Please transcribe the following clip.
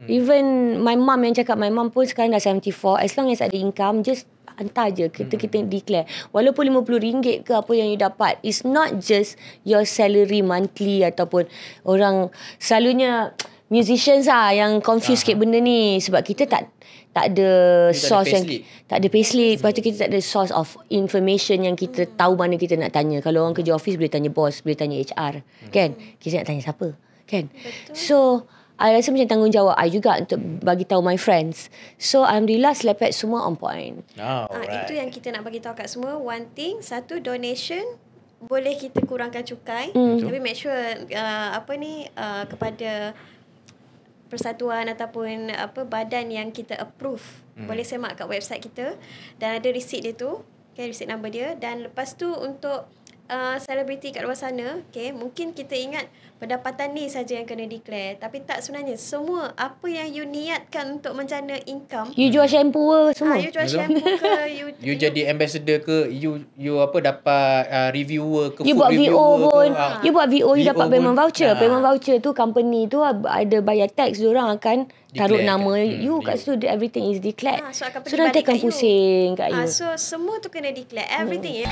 Even my mum yang cakap, my mum pun sekarang dah 74, as long as ada income, just hantar je, kita declare. Walaupun RM50 ke apa yang you dapat, it's not just your salary monthly. Ataupun orang selalunya musicians yang confuse sikit benda ni, sebab kita tak ada source yang tak ada payslip. Lepas tu kita tak ada source of information yang kita tahu mana kita nak tanya. Kalau orang kerja office boleh tanya bos, boleh tanya HR, kan? Kita nak tanya siapa, kan? Betul. So I rasa macam tanggungjawab I juga untuk bagi tahu my friends. So alhamdulillah Slepet semua on point. Itu yang kita nak bagi tahu kat semua. One thing, satu, donation boleh kita kurangkan cukai, tapi make sure kepada persatuan ataupun badan yang kita approve, boleh semak kat website kita dan ada receipt dia tu, receipt number dia. Dan lepas tu untuk selebriti kat luar sana, mungkin kita ingat pendapatan ni saja yang kena declare, tapi tak, sebenarnya semua apa yang you niatkan untuk menjana income, you jual shampoo semua, you jual shampoo ke, you jadi ambassador ke, you dapat reviewer ke, you food buat VO pun, you buat VO, you dapat payment voucher. Payment voucher tu company tu ada bayar tax, diorang akan taruh nama you kat situ, everything is declared. So nanti akan pusing kat you. So semua tu kena declare everything.